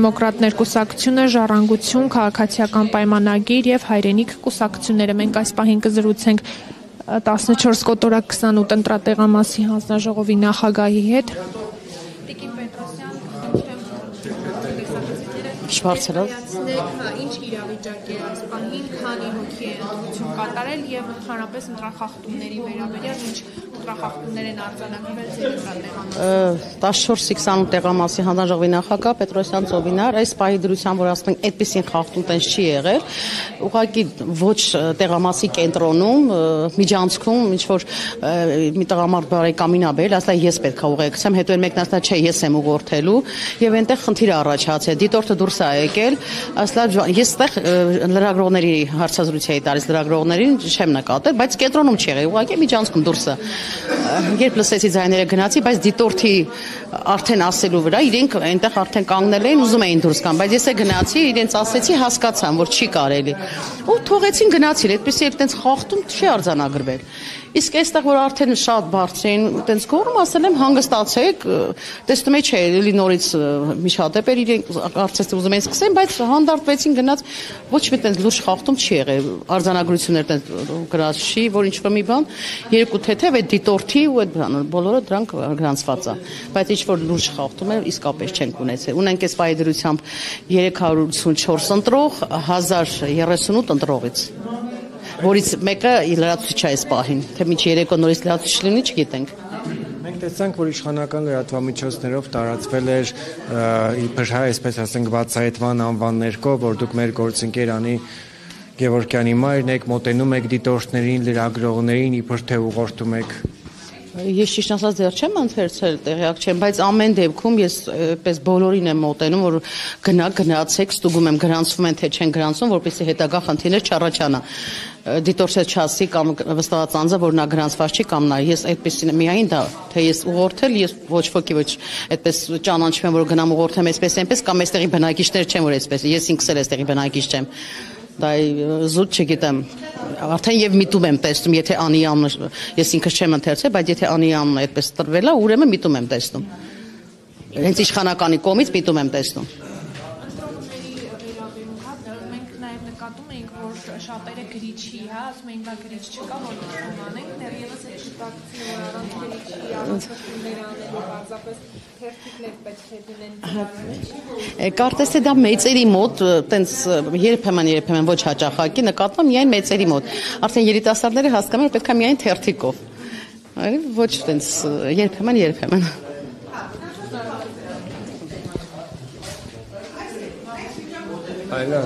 Սոցիալ-դեմոկրատներ կուսակցությունը, Ժառանգություն, Քաղաքացիական պայմանագիր եւ Հայրենիք կուսակցությունները։ Մենք այս պահին կզրուցենք 14 կոտորակ 28 ընտրատեղամասի հանձնաժողովի նախագահի հետ։ Տիկին Պետրոսյան, ինչ իրավիճակ է այս պահին, քանի հոգի է ընտրություն կատարել եւ ընդհանրապես ընտրախախտումների վերաբերյալ ինչ ընտրախախտումներ են արձանագրվել ձեր ընտրատեղամասում։ 14-28 տեղամասի հանձնաժողովի նախագահ Պետրոսյան Ծովինար, այս պահի դրությամբ, որ ասենք այդպեսին խախտում տենց չի եղել, ուղղակի ոչ տեղամասի կենտրոնում, միջանցքում ինչ որ մի տղամարդ բարեկամին ա բերել, ասա ես պետք է ուղեկցեմ, հետո մեկն ասա չէ, ես եմ ուղղորդելու եւ այնտեղ խնդիր առաջացել։ Դիտորդը դուրս է եկել, ասա ես այդտեղ լրագրողների հարցազրույց էի տալիս լրագրողներին, չեմ նկատել, բայց կենտրոնում չի եղել, ուղղակի միջանցքում դուրս է։ Երբ լսեցի ձայները գնացի, բայց դիտորդի արդեն ասելու վրա իրենք այնտեղ արդեն կանգնել էին, ուզում էին դուրս գան, բայց ես է գնացի, իրենց ասեցի, հասկացան, որ չի կարելի։ Ու թողեցին գնացին, այդպես այդտենց խախտում չի արձանագրվել։ Իսկ այստեղ որ արդեն շատ բարձր էին, այդպես գոռում, ասել եմ հանգստացեք, տեսնում եք, չէ, էլի նորից միջադեպ էր, իրենք կարծես ուզում էին սկսեն, բայց հանդարտվեցին գնաց, ոչ մի այդպես լուրջ խախտում չի եղել, արձանագրություններ այդպես գրած չի, որ ինչ-որ մի բան, երկու թեթև այդ դիտորդի ու այդ բոլորը դրանք գրանցված է, բայց ինչ-որ լուրջ խախտում էր իսկապես չենք ունեցել։ Ունենք այս պահի դրությամբ 384 ընտրող, 1038 ընտրողից, որից մեկը լրացուցիչ է այս պահին, թե մինչ երեկո նորից լրացուցիչ լինի, չգիտենք։ Մենք տեսանք, որ իշխանական լրատվամիջոցներով տարածվել էր իբր այսպես ասենք բացահայտման անվաններ կա, որ դուք մեր գործընկեր Անի Գևորգյանի մայրն եք, մոտենում եք դիտորդներին, լրագրողներին, իբր թե ուղղորդում եք։ Ես ճիշտ ասած դեռ չեմ ընթերցել, տեղյակ չեմ, բայց ամեն դեպքում ես պես բոլորին եմ մոտենում, որ գնացեք, ստուգում եմ, գրանցվում են թե չեն գրանցվում, որպեսզի հետագա խնդիրներ չառաջանա։ Դիտորդը չասի կամ վստահած անձը, որ նա գրանցված չի կամ նա, ես այդպեսին միայն դա, թե ես ուղղորդել, ես ոչ ոքի ոչ այդպես ճանաչում եմ, որ գնամ ուղղորդեմ այսպես այնպես կամ այստեղի բնակիչներ չեմ, որ այսպես, ես ինքս էլ այստեղի բնակիչ չեմ։ Դա զուտ չգիտեմ, արդեն եւ միտում եմ տեսնում, եթե Անի անունը, ես ինքս չեմ ընթերցել, բայց եթե Անի անունը այդպես տրվել է, ուրեմն միտում եմ տեսնում։ Հենց իշխանականի կողմից միտում եմ տեսնում։ Մենք նաեւ նկատում ենք, որ շատերը գրիչի, հա, ասում են դա գրիչ չկա, որ անենք, դեռևս այդ շտակցի որ առանց գրիչի առանցքներ անելու բացապես թերթիկներ պետք է դնեն։ Կարծես թե դա մեծերի մոտ, տենց երբեմն ոչ հաճախակի նկատվում միայն մեծերի մոտ։ Արդեն երիտասարդները հասկանում են, պետք է միայն թերթիկով։ Ոչ տենց երբեմն։ Այո